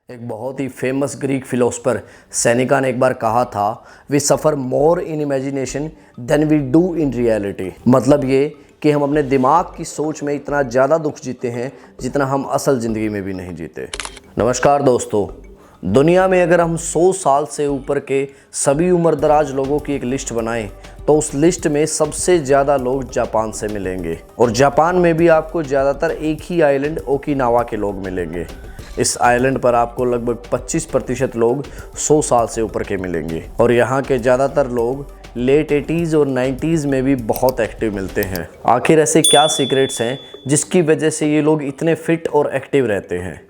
एक बहुत ही फेमस ग्रीक फिलोसफर सेनेका ने एक बार कहा था, we suffer more in imagination than we do in reality. मतलब ये कि हम अपने दिमाग की सोच में इतना ज़्यादा दुख जीते हैं जितना हम असल ज़िंदगी में भी नहीं जीते। नमस्कार दोस्तों, दुनिया में अगर हम 100 साल से ऊपर के सभी उम्रदराज लोगों की एक लिस्ट बनाएं तो उस लिस्ट में सबसे ज़्यादा लोग जापान से मिलेंगे। और जापान में भी आपको ज़्यादातर एक ही आइलैंड ओकिनावा के लोग मिलेंगे। इस आइलैंड पर आपको लगभग 25% लोग 100 साल से ऊपर के मिलेंगे और यहाँ के ज़्यादातर लोग लेट 80s और 90s में भी बहुत एक्टिव मिलते हैं। आखिर ऐसे क्या सीक्रेट्स हैं जिसकी वजह से ये लोग इतने फिट और एक्टिव रहते हैं?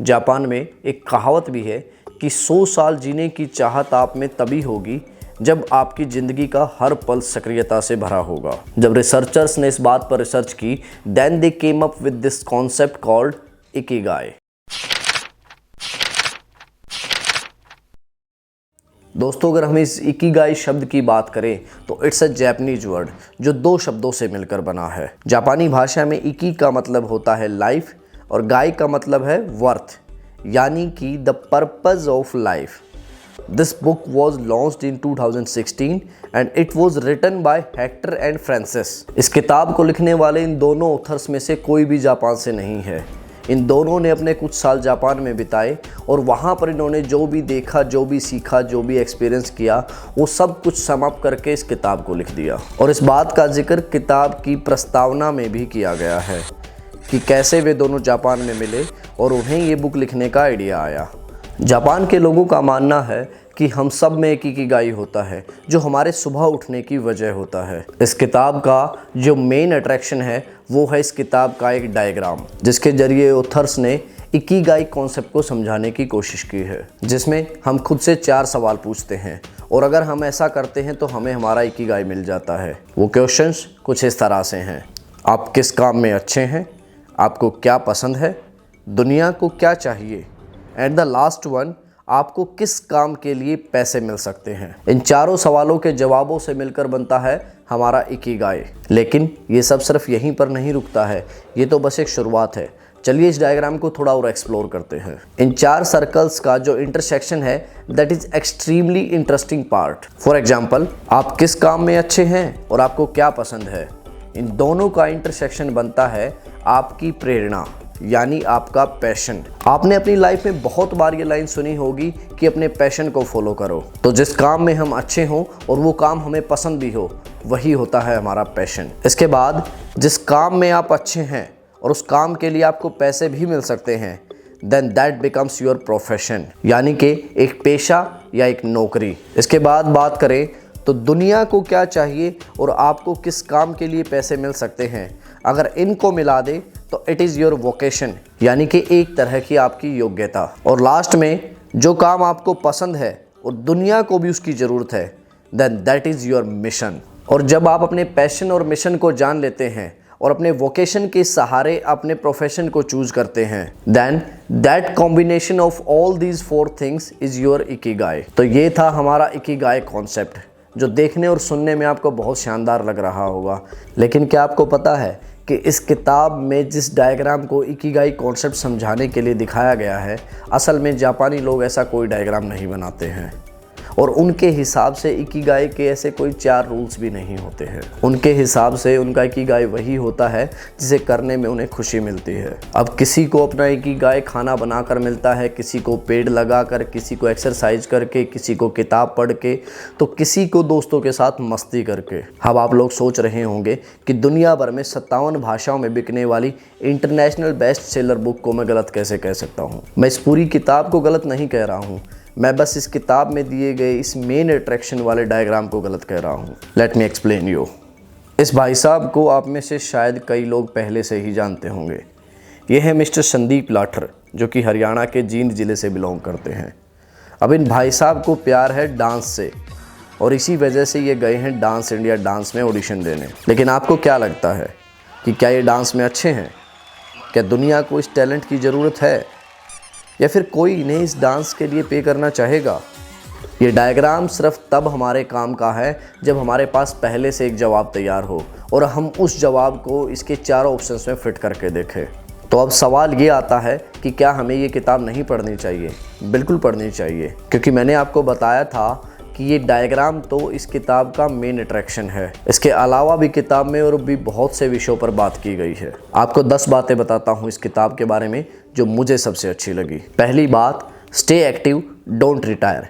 जापान में एक कहावत भी है कि 100 साल जीने की चाहत आप में तभी होगी जब आपकी ज़िंदगी का हर पल सक्रियता से भरा होगा। जब रिसर्चर्स ने इस बात पर रिसर्च की, then they came up with this concept called ikigai. दोस्तों, अगर हम इस इकिगाई शब्द की बात करें तो इट्स अ जैपनीज वर्ड जो 2 शब्दों से मिलकर बना है। जापानी भाषा में इकी का मतलब होता है लाइफ और गाई का मतलब है वर्थ, यानी कि the purpose of life. This book was launched in 2016 and it was written by Hector and Francis. इस किताब को लिखने वाले इन दोनों ऑथर्स में से कोई भी जापान से नहीं है। इन दोनों ने अपने कुछ साल जापान में बिताए और वहाँ पर इन्होंने जो भी देखा, जो भी सीखा, जो भी एक्सपीरियंस किया, वो सब कुछ समाप्त करके इस किताब को लिख दिया। और इस बात का जिक्र किताब की प्रस्तावना में भी किया गया है कि कैसे वे दोनों जापान में मिले और उन्हें ये बुक लिखने का आइडिया आया। जापान के लोगों का मानना है कि हम सब में एक इकिगाई होता है जो हमारे सुबह उठने की वजह होता है। इस किताब का जो मेन अट्रैक्शन है वो है इस किताब का एक डायग्राम, जिसके जरिए ऑथर्स ने इकिगाई कॉन्सेप्ट को समझाने की कोशिश की है, जिसमें हम खुद से 4 सवाल पूछते हैं और अगर हम ऐसा करते हैं तो हमें हमारा इकिगाई मिल जाता है। वो क्वेश्चंस कुछ इस तरह से हैं: आप किस काम में अच्छे हैं, आपको क्या पसंद है, दुनिया को क्या चाहिए, एंड द लास्ट वन, आपको किस काम के लिए पैसे मिल सकते हैं। इन चारों सवालों के जवाबों से मिलकर बनता है हमारा इकिगाई। लेकिन ये सब सिर्फ यहीं पर नहीं रुकता है, ये तो बस एक शुरुआत है। चलिए इस डायग्राम को थोड़ा और एक्सप्लोर करते हैं। इन 4 सर्कल्स का जो इंटरसेक्शन है that is extremely interesting part. For example, आप किस काम में अच्छे हैं और आपको क्या पसंद है, इन दोनों का इंटरसेक्शन बनता है आपकी प्रेरणा, यानी आपका पैशन। आपने अपनी लाइफ में बहुत बार ये लाइन सुनी होगी कि अपने पैशन को फॉलो करो। तो जिस काम में हम अच्छे हों और वो काम हमें पसंद भी हो, वही होता है हमारा पैशन। इसके बाद जिस काम में आप अच्छे हैं और उस काम के लिए आपको पैसे भी मिल सकते हैं, then that becomes your profession, यानी कि एक पेशा या एक नौकरी। इसके बाद बात करें तो दुनिया को क्या चाहिए और आपको किस काम के लिए पैसे मिल सकते हैं, अगर इनको मिला दे तो इट इज़ योर वोकेशन, यानी कि एक तरह की आपकी योग्यता। और लास्ट में जो काम आपको पसंद है और दुनिया को भी उसकी ज़रूरत है, then that is your mission. और जब आप अपने पैशन और मिशन को जान लेते हैं और अपने वोकेशन के सहारे अपने प्रोफेशन को चूज करते हैं, then that combination of all these 4 things is your ikigai. तो ये था हमारा इकिगाई कॉन्सेप्ट, जो देखने और सुनने में आपको बहुत शानदार लग रहा होगा। लेकिन क्या आपको पता है कि इस किताब में जिस डायग्राम को इकिगाई कॉन्सेप्ट समझाने के लिए दिखाया गया है, असल में जापानी लोग ऐसा कोई डायग्राम नहीं बनाते हैं और उनके हिसाब से इकिगाई के ऐसे कोई 4 रूल्स भी नहीं होते हैं। उनके हिसाब से उनका इकिगाई वही होता है जिसे करने में उन्हें खुशी मिलती है। अब किसी को अपना इकिगाई खाना बनाकर मिलता है, किसी को पेड़ लगाकर, किसी को एक्सरसाइज करके, किसी को किताब पढ़ के, तो किसी को दोस्तों के साथ मस्ती करके। अब आप लोग सोच रहे होंगे कि दुनिया भर में 57 भाषाओं में बिकने वाली इंटरनेशनल बेस्ट सेलर बुक को मैं गलत कैसे कह सकता हूँ? मैं इस पूरी किताब को गलत नहीं कह रहा हूँ, मैं बस इस किताब में दिए गए इस मेन अट्रैक्शन वाले डायग्राम को गलत कह रहा हूँ। Let me explain you. इस भाई साहब को आप में से शायद कई लोग पहले से ही जानते होंगे। ये है मिस्टर संदीप लाठर, जो कि हरियाणा के जींद ज़िले से बिलोंग करते हैं। अब इन भाई साहब को प्यार है डांस से और इसी वजह से ये गए हैं डांस इंडिया डांस में ऑडिशन देने। लेकिन आपको क्या लगता है कि क्या ये डांस में अच्छे हैं? क्या दुनिया को इस टैलेंट की ज़रूरत है या फिर कोई इन्हें इस डांस के लिए पे करना चाहेगा? ये डायग्राम सिर्फ तब हमारे काम का है जब हमारे पास पहले से एक जवाब तैयार हो और हम उस जवाब को इसके चारों ऑप्शंस में फिट करके देखें। तो अब सवाल ये आता है कि क्या हमें ये किताब नहीं पढ़नी चाहिए? बिल्कुल पढ़नी चाहिए, क्योंकि मैंने आपको बताया था कि ये डायग्राम तो इस किताब का मेन अट्रैक्शन है। इसके अलावा भी किताब में और भी बहुत से विषयों पर बात की गई है। आपको 10 बातें बताता हूँ इस किताब के बारे में जो मुझे सबसे अच्छी लगी। पहली बात, स्टे एक्टिव, डोंट रिटायर।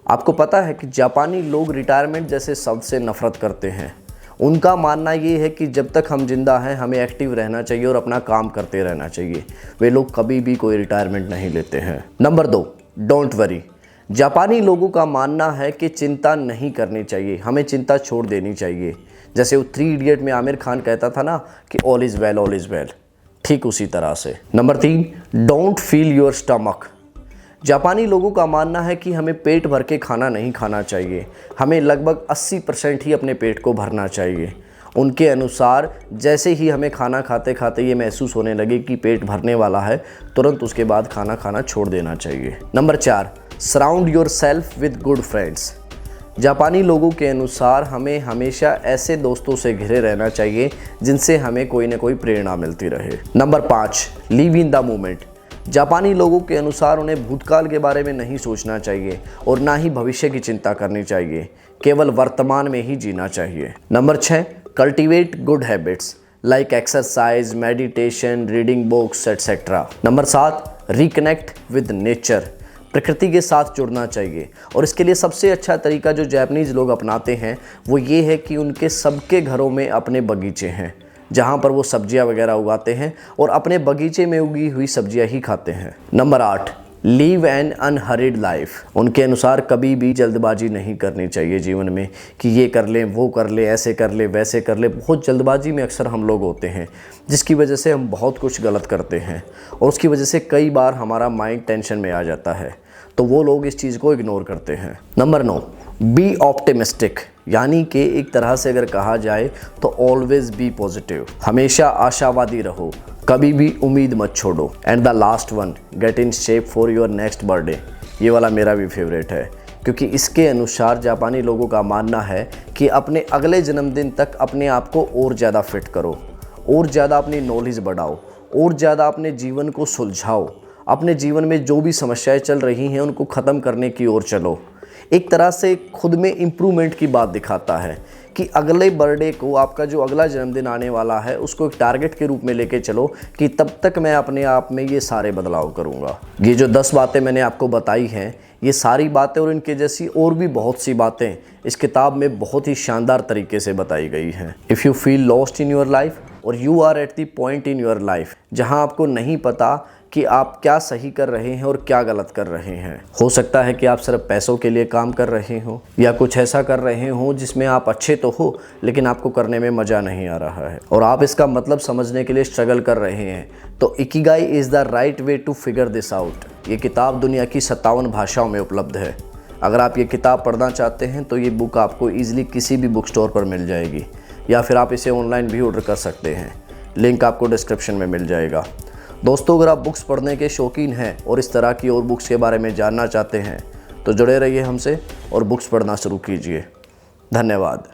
आपको पता है कि जापानी लोग रिटायरमेंट जैसे शब्द से नफरत करते हैं। उनका मानना ये है कि जब तक हम जिंदा हैं हमें एक्टिव रहना चाहिए और अपना काम करते रहना चाहिए। वे लोग कभी भी कोई रिटायरमेंट नहीं लेते हैं। Number 2, don't worry. जापानी लोगों का मानना है कि चिंता नहीं करनी चाहिए, हमें चिंता छोड़ देनी चाहिए। जैसे वो 3 इडियट में आमिर खान कहता था ना कि all is well, all is well, ठीक उसी तरह से। Number 3, don't feel your stomach. जापानी लोगों का मानना है कि हमें पेट भर के खाना नहीं खाना चाहिए, हमें लगभग 80% ही अपने पेट को भरना चाहिए। उनके अनुसार जैसे ही हमें खाना खाते खाते ये महसूस होने लगे कि पेट भरने वाला है, तुरंत उसके बाद खाना खाना छोड़ देना चाहिए। Number 4, surround your self with good friends. जापानी लोगों के अनुसार हमें हमेशा ऐसे दोस्तों से घिरे रहना चाहिए जिनसे हमें कोई ना कोई प्रेरणा मिलती रहे। Number 5, live in the moment. जापानी लोगों के अनुसार उन्हें भूतकाल के बारे में नहीं सोचना चाहिए और ना ही भविष्य की चिंता करनी चाहिए, केवल वर्तमान में ही जीना चाहिए। Number 6, cultivate good habits like exercise, meditation, reading books etcetera. Number 7, reconnect with nature. प्रकृति के साथ जुड़ना चाहिए और इसके लिए सबसे अच्छा तरीका जो जापानीज़ लोग अपनाते हैं वो ये है कि उनके सबके घरों में अपने बगीचे हैं जहाँ पर वो सब्जियाँ वगैरह उगाते हैं और अपने बगीचे में उगी हुई सब्जियाँ ही खाते हैं। Number 8, live an unhurried life. उनके अनुसार कभी भी जल्दबाजी नहीं करनी चाहिए जीवन में कि ये कर लें, वो कर लें, ऐसे कर लें, वैसे कर लें। बहुत जल्दबाजी में अक्सर हम लोग होते हैं जिसकी वजह से हम बहुत कुछ गलत करते हैं और उसकी वजह से कई बार हमारा माइंड टेंशन में आ जाता है, तो वो लोग इस चीज़ को इग्नोर करते हैं। नंबर 9, बी ऑप्टिमिस्टिक, यानी कि एक तरह से अगर कहा जाए तो ऑलवेज बी पॉजिटिव। हमेशा आशावादी रहो, कभी भी उम्मीद मत छोड़ो। And the last one, get in shape for your next birthday. ये वाला मेरा भी फेवरेट है, क्योंकि इसके अनुसार जापानी लोगों का मानना है कि अपने अगले जन्मदिन तक अपने आप को और ज़्यादा फिट करो, और ज़्यादा अपनी नॉलेज बढ़ाओ, और ज़्यादा अपने जीवन को सुलझाओ। अपने जीवन में जो भी समस्याएं चल रही हैं उनको ख़त्म करने की ओर चलो। एक तरह से खुद में इम्प्रूवमेंट की बात दिखाता है कि अगले बर्थडे को, आपका जो अगला जन्मदिन आने वाला है, उसको एक टारगेट के रूप में लेके चलो कि तब तक मैं अपने आप में ये सारे बदलाव करूँगा। ये जो 10 बातें मैंने आपको बताई हैं, ये सारी बातें और इनके जैसी और भी बहुत सी बातें इस किताब में बहुत ही शानदार तरीके से बताई गई हैं। If you feel lost in your life और you are at the point in your life जहाँ आपको नहीं पता कि आप क्या सही कर रहे हैं और क्या गलत कर रहे हैं। हो सकता है कि आप सिर्फ पैसों के लिए काम कर रहे हो या कुछ ऐसा कर रहे हो जिसमें आप अच्छे तो हो लेकिन आपको करने में मज़ा नहीं आ रहा है और आप इसका मतलब समझने के लिए स्ट्रगल कर रहे हैं, तो ikigai is the right way to figure this out. ये किताब दुनिया की 57 भाषाओं में उपलब्ध है। अगर आप ये किताब पढ़ना चाहते हैं तो ये बुक आपको ईजिली किसी भी बुक स्टोर पर मिल जाएगी या फिर आप इसे ऑनलाइन भी ऑर्डर कर सकते हैं। लिंक आपको डिस्क्रिप्शन में मिल जाएगा। दोस्तों, अगर आप बुक्स पढ़ने के शौकीन हैं और इस तरह की और बुक्स के बारे में जानना चाहते हैं तो जुड़े रहिए हमसे और बुक्स पढ़ना शुरू कीजिए। धन्यवाद।